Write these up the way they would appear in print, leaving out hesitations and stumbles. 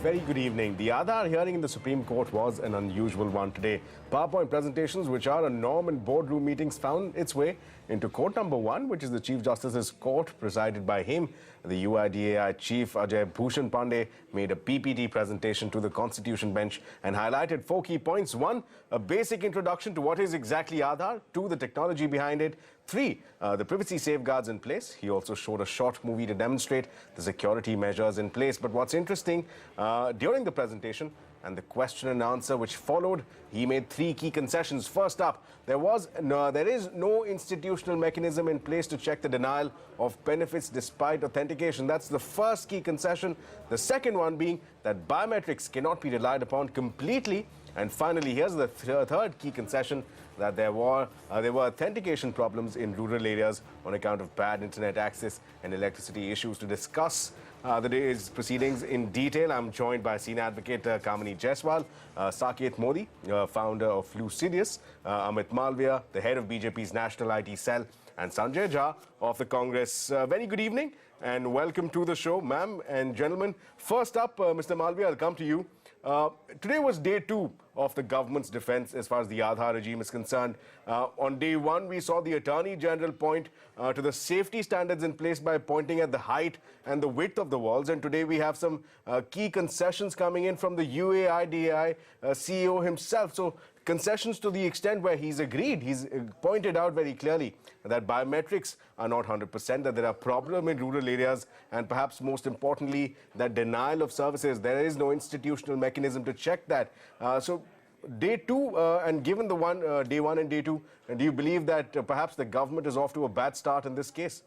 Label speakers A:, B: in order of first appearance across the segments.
A: Very good evening. The Aadhaar hearing in the Supreme Court was an unusual one today. PowerPoint presentations, which are a norm in boardroom meetings, found its way into court number 1, which is the Chief Justice's court, presided by him. The UIDAI Chief Ajay Bhushan Pandey made a PPT presentation to the Constitution bench and highlighted 4 key points. 1, a basic introduction to what is exactly Aadhaar. 2, the technology behind it. 3, the privacy safeguards in place. He also showed a short movie to demonstrate the security measures in place. But what's interesting, during the presentation and the question and answer which followed, he made 3 key concessions. First up, there is no institutional mechanism in place to check the denial of benefits despite authentication. That's the first key concession. The second one being that biometrics cannot be relied upon completely. And finally, here's the third key concession, that there were authentication problems in rural areas on account of bad internet access and electricity issues. To discuss the day's proceedings in detail, I'm joined by senior advocate Kamini Jaiswal, Saket Modi, founder of Lucidius, Amit Malviya, the head of BJP's National IT Cell, and Sanjay Jha of the Congress. Very good evening and welcome to the show, ma'am and gentlemen. First up, Mr. Malviya, I'll come to you. Today was day 2 of the government's defense as far as the Aadhaar regime is concerned. On day 1, we saw the Attorney General point to the safety standards in place by pointing at the height and the width of the walls. And today we have some key concessions coming in from the UIDAI CEO himself. So concessions to the extent where he's agreed. He's pointed out very clearly that biometrics are not 100%, that there are problems in rural areas, and perhaps most importantly, that denial of services, there is no institutional mechanism to check that. So day 2, and given the day 1 and day 2, do you believe that perhaps the government is off to a bad start in this case?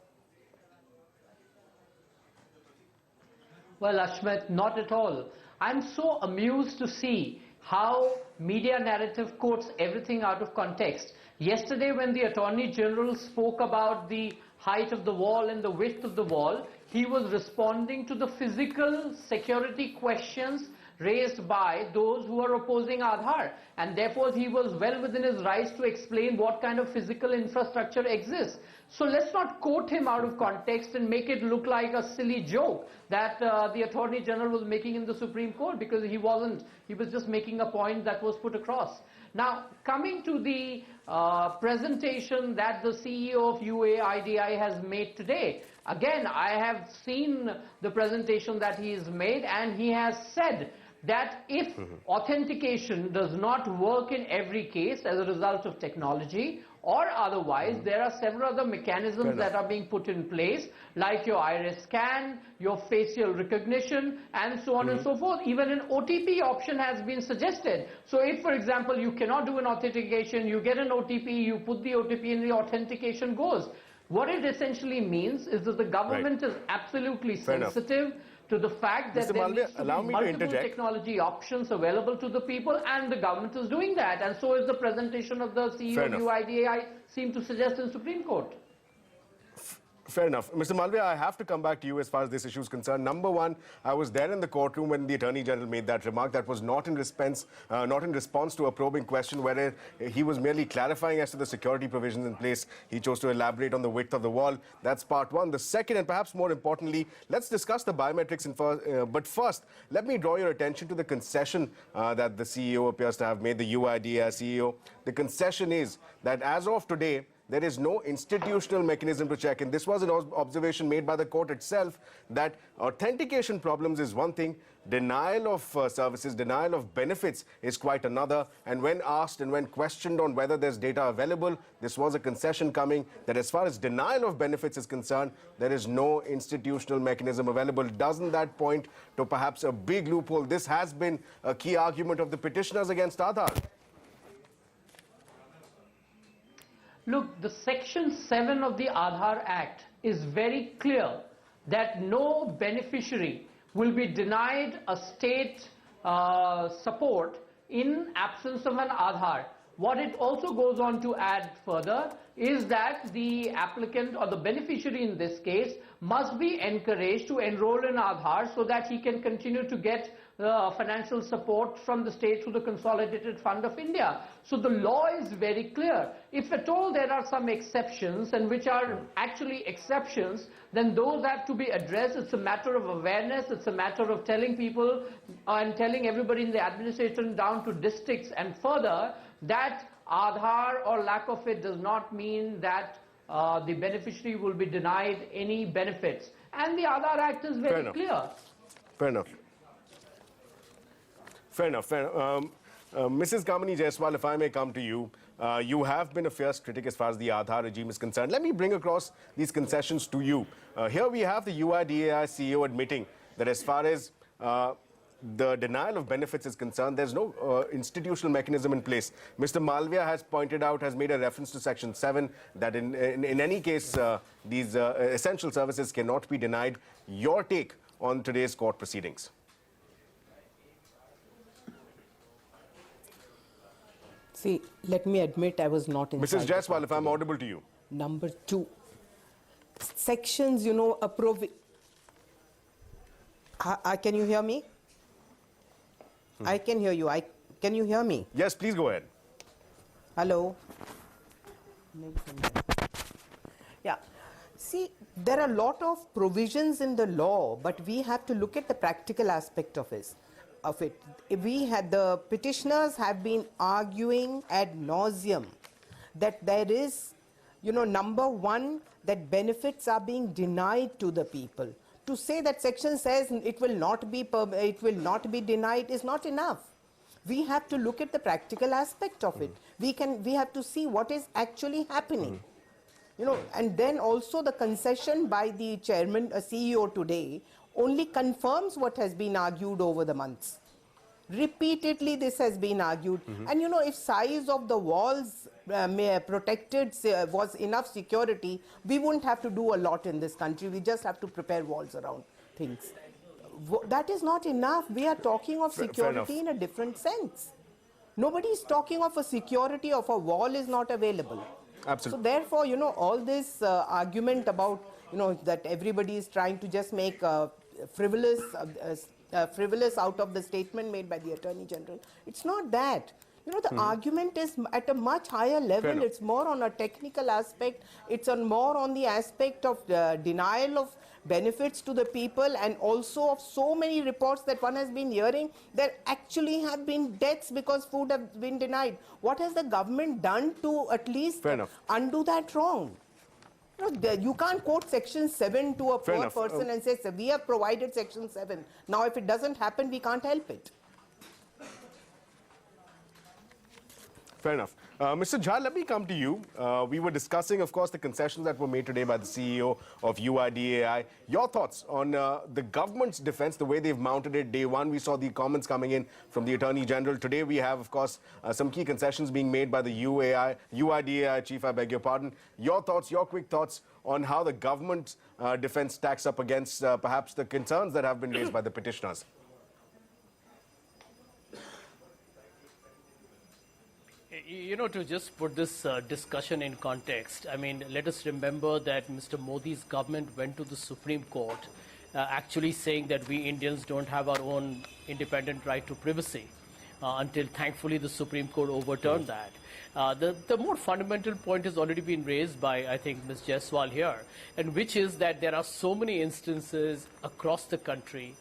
B: Well, Ashmit, not at all. I'm so amused to see how media narrative quotes everything out of context. Yesterday, when the Attorney General spoke about the height of the wall and the width of the wall, he was responding to the physical security questions raised by those who are opposing Aadhaar, and therefore he was well within his rights to explain what kind of physical infrastructure exists. So let's not quote him out of context and make it look like a silly joke that the Attorney General was making in the Supreme Court, because he wasn't. He was just making a point that was put across. Now, coming to the presentation that the CEO of UIDAI has made today, again, I have seen the presentation that he has made, and he has said that if authentication does not work in every case as a result of technology or otherwise, there are several other mechanisms that are being put in place, like your iris scan, your facial recognition, and so on and so forth. Even an OTP option has been suggested. So if, for example, you cannot do an authentication, you get an OTP, you put the OTP in, the authentication goes. What it essentially means is that the government is absolutely sensitive to the fact that there needs to be multiple technology options available to the people, and the government is doing that. And so is the presentation of the CEO of UIDAI seem to suggest in Supreme Court.
A: Fair enough. Mr. Malviya, I have to come back to you as far as this issue is concerned. Number one, I was there in the courtroom when the Attorney General made that remark. That was not in response to a probing question where he was merely clarifying as to the security provisions in place. He chose to elaborate on the width of the wall. That's part one. The second, and perhaps more importantly, let's discuss the biometrics. But first, let me draw your attention to the concession that the CEO appears to have made, the UIDAI CEO. The concession is that as of today, there is no institutional mechanism to check. And this was an observation made by the court itself, that authentication problems is one thing, denial of services, denial of benefits is quite another. And when asked and when questioned on whether there's data available, this was a concession coming that as far as denial of benefits is concerned, there is no institutional mechanism available. Doesn't that point to perhaps a big loophole? This has been a key argument of the petitioners against Aadhaar.
B: Look, the Section 7 of the Aadhaar Act is very clear that no beneficiary will be denied a state support in absence of an Aadhaar. What it also goes on to add further is that the applicant or the beneficiary in this case must be encouraged to enroll in Aadhaar so that he can continue to get financial support from the state through the Consolidated Fund of India. So the law is very clear. If at all there are some exceptions, and which are actually exceptions, then those have to be addressed. It's a matter of awareness. It's a matter of telling people and telling everybody in the administration down to districts and further that Aadhaar or lack of it does not mean that the beneficiary will be denied any benefits. And the Aadhaar Act is very clear.
A: Fair enough. Fair enough. Mrs. Kamini Jaiswal, if I may come to you, you have been a fierce critic as far as the Aadhaar regime is concerned. Let me bring across these concessions to you. Here we have the UIDAI CEO admitting that as far as the denial of benefits is concerned, there's no institutional mechanism in place. Mr. Malviya has pointed out, has made a reference to Section 7, that in any case, these essential services cannot be denied. Your take on today's court proceedings?
C: See, let me admit I was not in.
A: Mrs. Jaiswal, if I'm audible to you.
C: Number 2, sections, you know, can you hear me? I can hear you. Can you hear me?
A: Yes, please go ahead.
C: Hello? Yeah. See, there are a lot of provisions in the law, but we have to look at the practical aspect of it. The petitioners have been arguing ad nauseum that there is, you know, number one, that benefits are being denied to the people. To say that section says it will not be denied is not enough. We have to look at the practical aspect of it. We have to see what is actually happening. You know, and then also the concession by the chairman, CEO today, only confirms what has been argued over the months. Repeatedly this has been argued. And you know, if size of the walls protected was enough security, we wouldn't have to do a lot in this country. We just have to prepare walls around things. That is not enough. We are talking of security in a different sense. Nobody is talking of a security of a wall is not available.
A: Absolutely.
C: So therefore, you know, all this argument about, you know, that everybody is trying to just make frivolous out of the statement made by the Attorney General. It's not that. You know, the argument is at a much higher level. It's more on a technical aspect. It's more on the aspect of denial of benefits to the people, and also of so many reports that one has been hearing that actually have been deaths because food has been denied. What has the government done to at least undo that wrong? You can't quote Section 7 to a poor person and say, we have provided Section 7. Now, if it doesn't happen, we can't help it.
A: Fair enough. Mr. Jha, let me come to you. We were discussing, of course, the concessions that were made today by the CEO of UIDAI. Your thoughts on the government's defense, the way they've mounted it. Day one, we saw the comments coming in from the Attorney General. Today, we have, of course, some key concessions being made by the UIDAI chief, I beg your pardon. Your thoughts, your quick thoughts on how the government's defense stacks up against perhaps the concerns that have been raised by the petitioners.
D: You know, to just put this discussion in context, I mean, let us remember that Mr. Modi's government went to the Supreme Court actually saying that we Indians don't have our own independent right to privacy until thankfully the Supreme Court overturned that. The more fundamental point has already been raised by, I think, Ms. Jaiswal here, and which is that there are so many instances across the country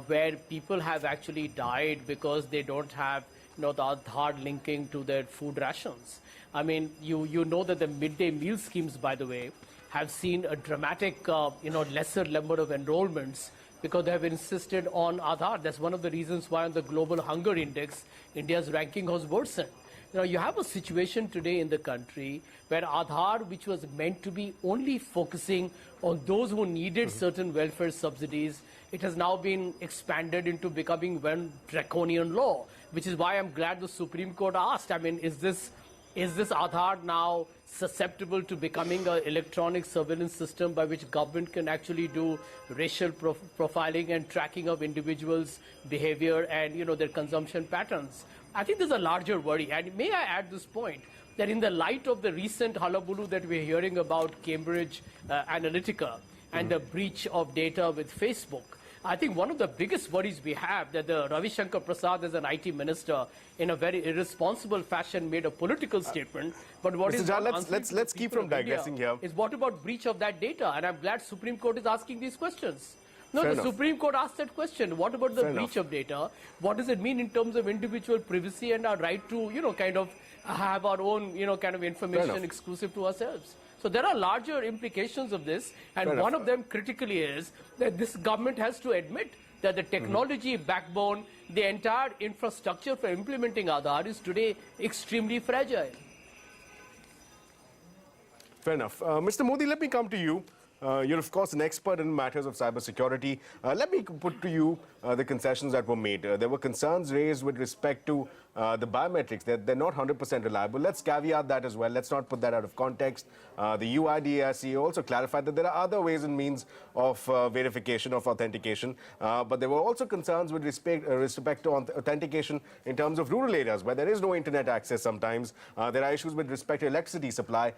D: where people have actually died because they don't have the Aadhaar linking to their food rations. I mean, you know that the midday meal schemes, by the way, have seen a dramatic, lesser number of enrollments because they have insisted on Aadhaar. That's one of the reasons why on the Global Hunger Index, India's ranking has worsened. You have a situation today in the country where Aadhaar, which was meant to be only focusing on those who needed certain welfare subsidies, it has now been expanded into becoming one draconian law, which is why I'm glad the Supreme Court asked, I mean, is this Aadhaar now susceptible to becoming an electronic surveillance system by which government can actually do racial profiling and tracking of individuals' behavior and, their consumption patterns? I think there's a larger worry. And may I add this point, that in the light of the recent hullabaloo that we're hearing about Cambridge Analytica and the breach of data with Facebook, I think one of the biggest worries we have that the Ravi Shankar Prasad as an IT minister in a very irresponsible fashion made a political statement. But what
A: Mr.
D: is
A: Jha,
D: not answering to
A: let's
D: the
A: keep
D: people
A: from
D: of India
A: digressing here.
D: is what about breach of that data? And I'm glad Supreme Court is asking these questions. No,
A: Fair
D: the
A: enough.
D: Supreme Court asked that question. What about the
A: Fair
D: breach
A: enough.
D: of data? What does it mean in terms of individual privacy and our right to, kind of have our own, kind of information exclusive to ourselves? So there are larger implications of this, and one of them critically is that this government has to admit that the technology backbone, the entire infrastructure for implementing Aadhaar is today extremely fragile.
A: Fair enough. Mr. Modi, let me come to you. You're, of course, an expert in matters of cybersecurity. Let me put to you the concessions that were made. There were concerns raised with respect to the biometrics. They're not 100% reliable. Let's caveat that as well. Let's not put that out of context. The UIDAI CEO also clarified that there are other ways and means of verification, of authentication. But there were also concerns with respect to authentication in terms of rural areas where there is no internet access sometimes. There are issues with respect to electricity supply.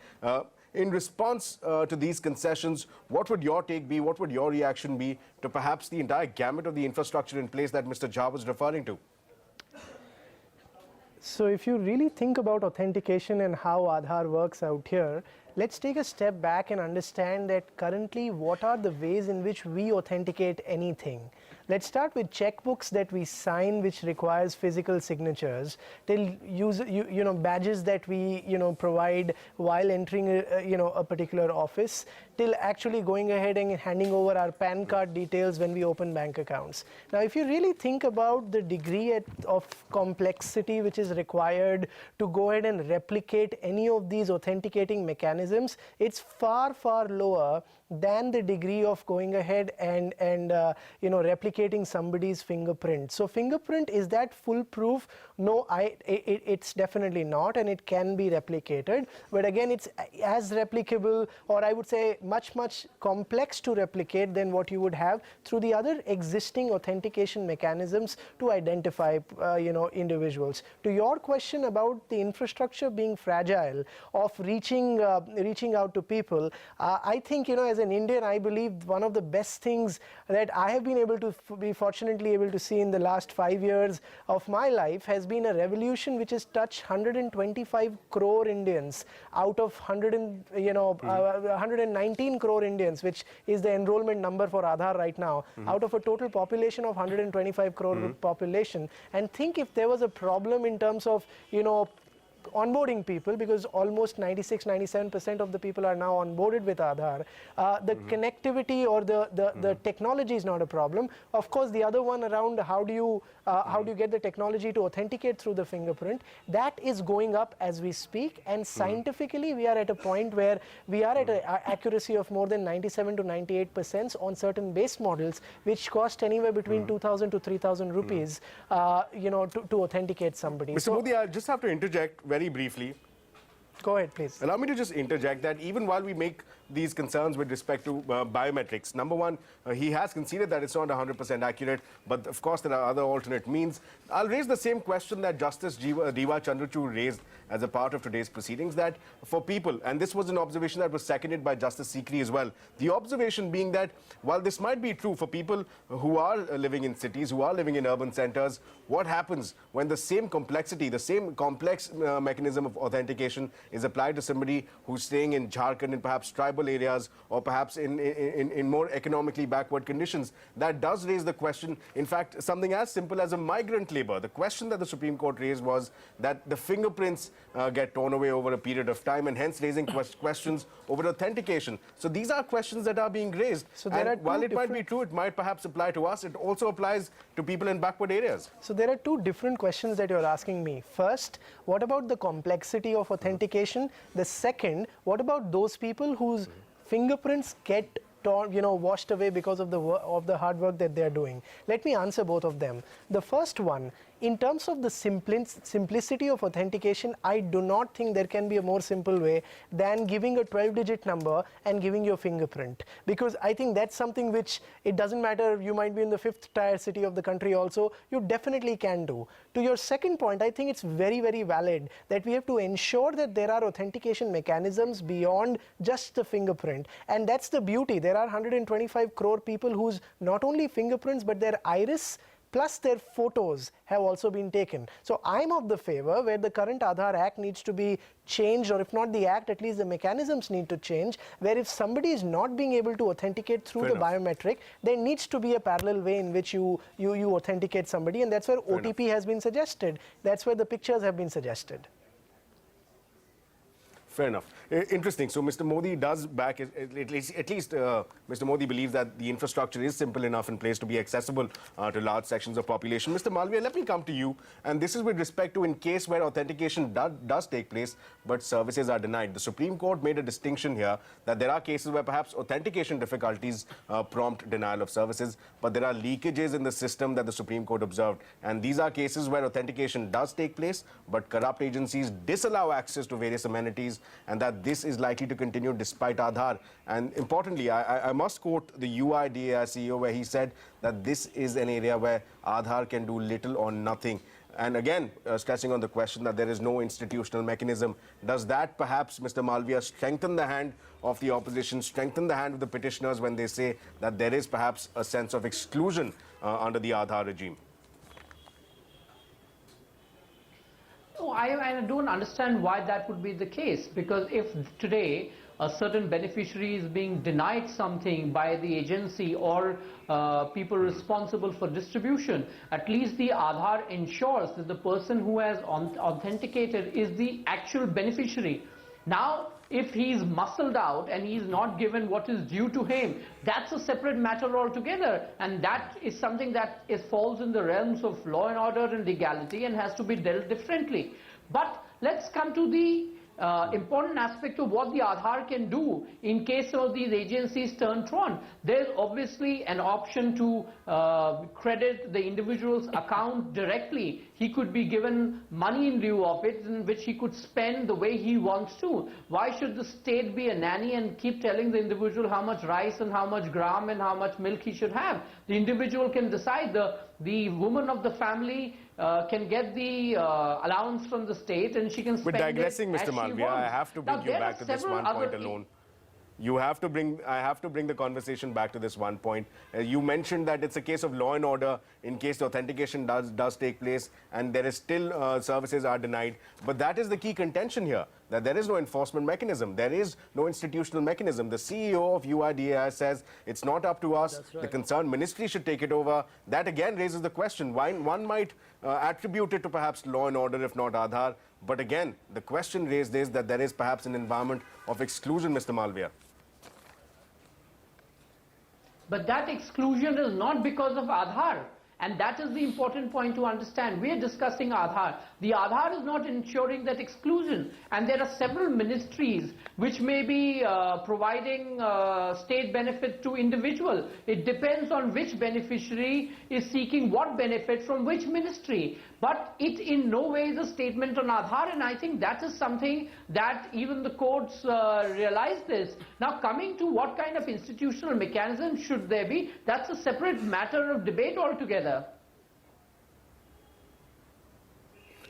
A: In response to these concessions, what would your take be? What would your reaction be to perhaps the entire gamut of the infrastructure in place that Mr. Jha was referring to?
E: So if you really think about authentication and how Aadhaar works out here, let's take a step back and understand that currently what are the ways in which we authenticate anything. Let's start with checkbooks that we sign, which requires physical signatures, till badges that we provide while entering a particular office, till actually going ahead and handing over our PAN card details when we open bank accounts. Now, if you really think about the degree of complexity which is required to go ahead and replicate any of these authenticating mechanisms, it's far, far lower than the degree of going ahead and replicating somebody's fingerprint. So fingerprint, is that foolproof? No, it's definitely not, and it can be replicated. But again, it's as replicable, or I would say much, much complex to replicate than what you would have through the other existing authentication mechanisms to identify individuals. To your question about the infrastructure being fragile, of reaching out to people, I think, as an Indian, I believe one of the best things that I have been able to be fortunately able to see in the last 5 years of my life has been a revolution which has touched 125 crore Indians out of 119 crore Indians, which is the enrollment number for Aadhaar right now, out of a total population of 125 crore population. And think if there was a problem in terms of, onboarding people, because almost 96-97% of the people are now onboarded with Aadhaar. The connectivity or the technology is not a problem. Of course, the other one around how do you get the technology to authenticate through the fingerprint, that is going up as we speak. And scientifically, we are at a point where we are at an accuracy of more than 97 to 98% on certain base models, which cost anywhere between 2,000 to 3,000 rupees, to authenticate somebody.
A: Mr. Modi, I just have to interject very briefly.
E: Go ahead, please.
A: Allow me to just interject that even while we make these concerns with respect to biometrics, number one, he has conceded that it's not 100% accurate, but of course there are other alternate means. I'll raise the same question that Justice Diva Chandrachud raised as a part of today's proceedings, that for people, and this was an observation that was seconded by Justice Sikri as well, the observation being that while this might be true for people who are living in cities, who are living in urban centers, what happens when the same complexity, the same complex mechanism of authentication is applied to somebody who's staying in Jharkhand in perhaps tribal areas or perhaps in more economically backward conditions? That does raise the question, in fact, something as simple as a migrant labor. The question that the Supreme Court raised was that the fingerprints get torn away over a period of time, and hence raising questions over authentication. So these are questions that are being raised. So and while it might be true, it might perhaps apply to us, it also applies to people in backward areas.
E: So there are two different questions that you're asking me. First, what about the complexity of authentication? The second, what about those people whose fingerprints get washed away because of the hard work that they are doing? Let me answer both of them. The first one, In terms of the simplicity of authentication, I do not think there can be a more simple way than giving a 12-digit number and giving your fingerprint. Because I think that's something which, it doesn't matter, you might be in the 5th tier city of the country also, you definitely can do. To your second point, I think it's very, very valid that we have to ensure that there are authentication mechanisms beyond just the fingerprint. And that's the beauty. There are 125 crore people whose not only fingerprints but their iris plus their photos have also been taken. So I'm of the favor where the current Aadhaar Act needs to be changed, or if not the Act, at least the mechanisms need to change, where if somebody is not being able to authenticate through the biometric, there needs to be a parallel way in which you authenticate somebody, and that's where OTP has been suggested. That's where the pictures have been suggested.
A: Fair enough. Interesting. So Mr. Modi does back, at least Mr. Modi believes that the infrastructure is simple enough in place to be accessible to large sections of population. Mr. Malviya, let me come to you. And this is with respect to in case where authentication does take place, but services are denied. The Supreme Court made a distinction here that there are cases where perhaps authentication difficulties prompt denial of services, but there are leakages in the system that the Supreme Court observed. And these are cases where authentication does take place, but corrupt agencies disallow access to various amenities, and that this is likely to continue despite Aadhaar. And importantly, I must quote the UIDAI CEO where he said that this is an area where Aadhaar can do little or nothing. And again, stressing on the question that there is no institutional mechanism. Does that perhaps, Mr. Malviya, strengthen the hand of the opposition, strengthen the hand of the petitioners when they say that there is perhaps a sense of exclusion under the Aadhaar regime?
B: No, I don't understand why that would be the case, because if today a certain beneficiary is being denied something by the agency or people responsible for distribution, at least the Aadhaar ensures that the person who has authenticated is the actual beneficiary. Now, if he's muscled out and he's not given what is due to him, that's a separate matter altogether, and that is something that falls in the realms of law and order and legality and has to be dealt differently. But let's come to the important aspect of what the Aadhaar can do in case some of these agencies turn on. There's obviously an option to credit the individual's account directly. He could be given money in lieu of it, in which he could spend the way he wants to. Why should the state be a nanny and keep telling the individual how much rice and how much gram and how much milk he should have? The individual can decide. The woman of the family can get the allowance from the state, and she can spend it as she wants.
A: We're digressing, Mr. Malviya. I have to bring you back to this one point alone. I have to bring the conversation back to this one point. You mentioned that it's a case of law and order in case the authentication does take place and there is still services are denied. But that is the key contention here, that there is no enforcement mechanism. There is no institutional mechanism. The CEO of UIDAI says it's not up to us. Right. The concerned ministry should take it over. That again raises the question. Why one might attribute it to perhaps law and order, if not Aadhaar. But again, the question raised is that there is perhaps an environment of exclusion, Mr. Malviya.
B: But that exclusion is not because of Aadhaar. And that is the important point to understand. We are discussing Aadhaar. The Aadhaar is not ensuring that exclusion. And there are several ministries which may be providing state benefit to individual. It depends on which beneficiary is seeking what benefit from which ministry. But it in no way is a statement on Aadhaar, and I think that is something that even the courts realize this. Now, coming to what kind of institutional mechanism should there be, that's a separate matter of debate altogether.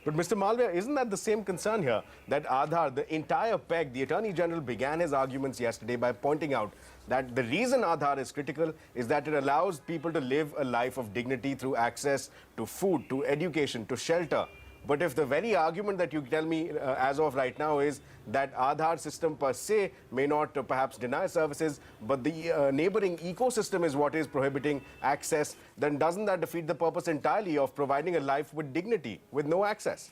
A: But Mr. Malviya, isn't that the same concern here? That Aadhaar, the entire PEG, the Attorney General began his arguments yesterday by pointing out that the reason Aadhaar is critical is that it allows people to live a life of dignity through access to food, to education, to shelter. But if the very argument that you tell me as of right now is that Aadhaar system per se may not perhaps deny services, but the neighboring ecosystem is what is prohibiting access, then doesn't that defeat the purpose entirely of providing a life with dignity, with no access?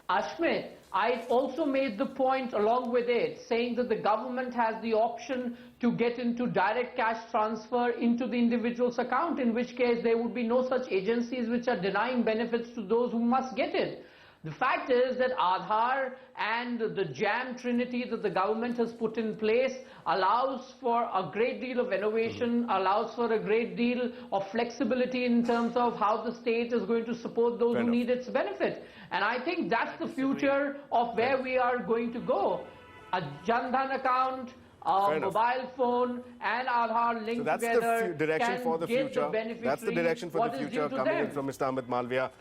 B: Ashmit, I also made the point along with it, saying that the government has the option to get into direct cash transfer into the individual's account, in which case there would be no such agencies which are denying benefits to those who must get it. The fact is that Aadhaar and the jam trinity that the government has put in place allows for a great deal of innovation, allows for a great deal of flexibility in terms of how the state is going to support those who need its benefit. And I think that's the future of where we are going to go. A Jan Dhan account, a mobile phone and Aadhaar linked together.
A: So that's the direction for the future.
B: That's the
A: direction for the future coming in from Mr. Amit Malviya.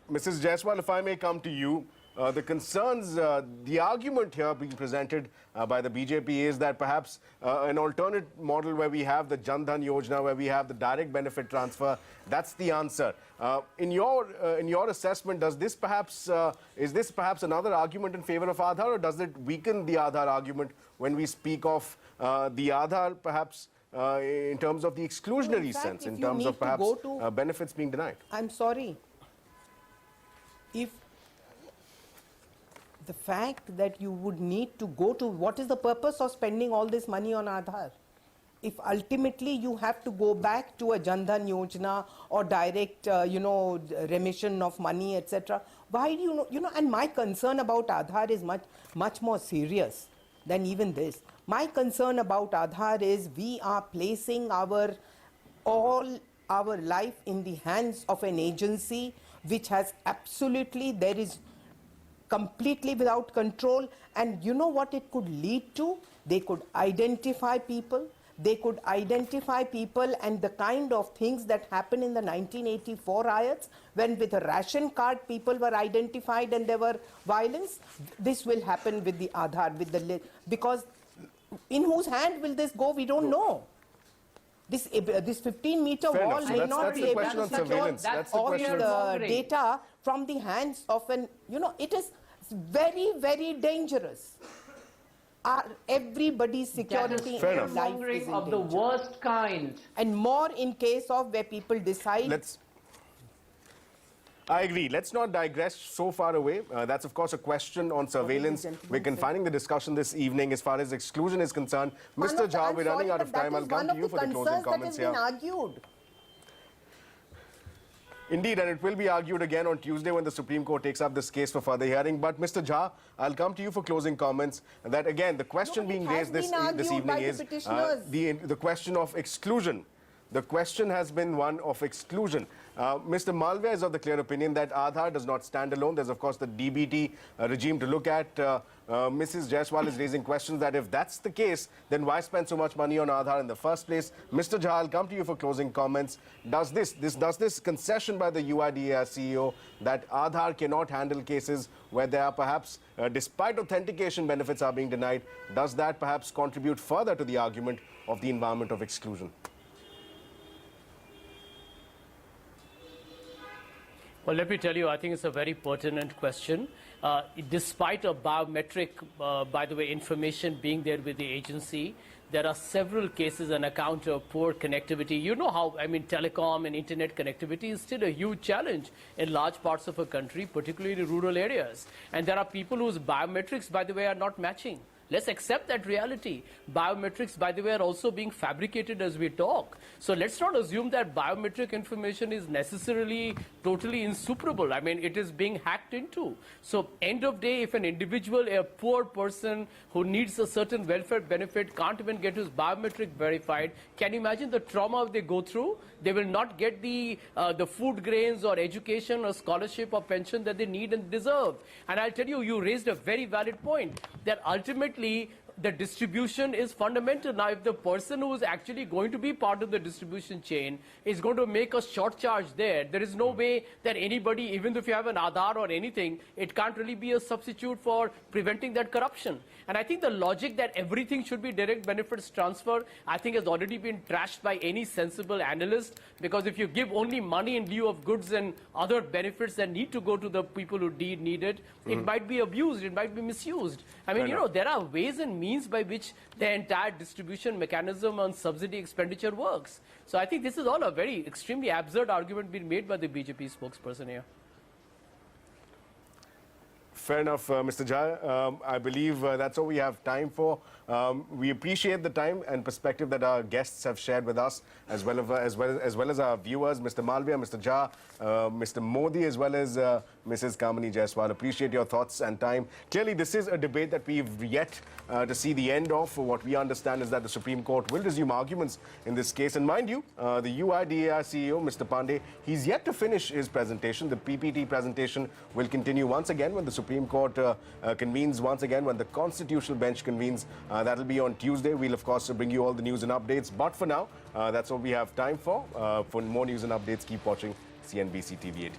A: Mrs. Jaiswal, if I may come to you, the concerns, the argument here being presented by the BJP is that perhaps an alternate model where we have the Jan Dhan Yojana, where we have the direct benefit transfer, that's the answer. In your assessment, does this perhaps is this perhaps another argument in favor of Aadhaar, or does it weaken the Aadhaar argument when we speak of the Aadhaar perhaps in terms of the exclusionary sense, in terms of perhaps benefits being denied?
C: I'm sorry. If the fact that you would need to go to, what is the purpose of spending all this money on Aadhaar? If ultimately you have to go back to a Jan Dhan Yojana or direct, remission of money, etc. Why do and my concern about Aadhaar is much more serious than even this. My concern about Aadhaar is we are placing all our life in the hands of an agency which has absolutely, there is completely without control, and you know what it could lead to? They could identify people, and the kind of things that happened in the 1984 riots, when with a ration card people were identified and there were violence. This will happen with the Aadhaar, because in whose hand will this go? We don't know. This 15-meter wall may not be able to secure all the data from the hands of it is very, very dangerous. Everybody's security and life is in
B: of the
C: danger.
B: worst kind.
C: And more in case of where people decide.
A: I agree. Let's not digress so far away. That's, of course, a question on surveillance. We're confining the discussion this evening as far as exclusion is concerned. Mr. Jha, we're running out of time. I'll come to you for the closing comments here.
C: Argued.
A: Indeed, and it will be argued again on Tuesday when the Supreme Court takes up this case for further hearing. But, Mr. Jha, I'll come to you for closing comments. That, again, the question being raised this evening is the question of exclusion. The question has been one of exclusion. Mr. Malviya is of the clear opinion that Aadhaar does not stand alone. There's, of course, the DBT regime to look at. Mrs. Jaiswal is raising questions that if that's the case, then why spend so much money on Aadhaar in the first place? Mr. Jha, I'll come to you for closing comments. Does this concession by the UIDAI CEO that Aadhaar cannot handle cases where there are perhaps, despite authentication benefits are being denied, does that perhaps contribute further to the argument of the environment of exclusion?
D: Well, let me tell you, I think it's a very pertinent question. Despite a biometric, by the way, information being there with the agency, there are several cases on account of poor connectivity. You know how, telecom and internet connectivity is still a huge challenge in large parts of a country, particularly in rural areas. And there are people whose biometrics, by the way, are not matching. Let's accept that reality. Biometrics, by the way, are also being fabricated as we talk. So let's not assume that biometric information is necessarily totally insuperable. It is being hacked into. So end of day, if an individual, a poor person who needs a certain welfare benefit can't even get his biometric verified, can you imagine the trauma they go through? They will not get the food grains or education or scholarship or pension that they need and deserve. And I'll tell you, you raised a very valid point that ultimately the distribution is fundamental. Now, if the person who is actually going to be part of the distribution chain is going to make a short charge there is no way that anybody, even if you have an Aadhaar or anything, it can't really be a substitute for preventing that corruption. And I think the logic that everything should be direct benefits transfer, I think has already been trashed by any sensible analyst, because if you give only money in lieu of goods and other benefits that need to go to the people who need it, it might be abused, it might be misused. There are ways and means by which the entire distribution mechanism on subsidy expenditure works. So I think this is all a very extremely absurd argument being made by the BJP spokesperson here.
A: Fair enough, Mr. Jha. I believe that's all we have time for. We appreciate the time and perspective that our guests have shared with us, as well as our viewers, Mr. Malviya, Mr. Jha, Mr. Modi, as well as Mrs. Kamini Jaiswal. Appreciate your thoughts and time. Clearly, this is a debate that we've yet to see the end of. What we understand is that the Supreme Court will resume arguments in this case. And mind you, the UIDAI CEO, Mr. Pandey, he's yet to finish his presentation. The PPT presentation will continue once again when the Supreme Court convenes once again, when the Constitutional Bench convenes. That'll be on Tuesday. We'll, of course, bring you all the news and updates. But for now, that's all we have time for. For more news and updates, keep watching CNBC TV 18.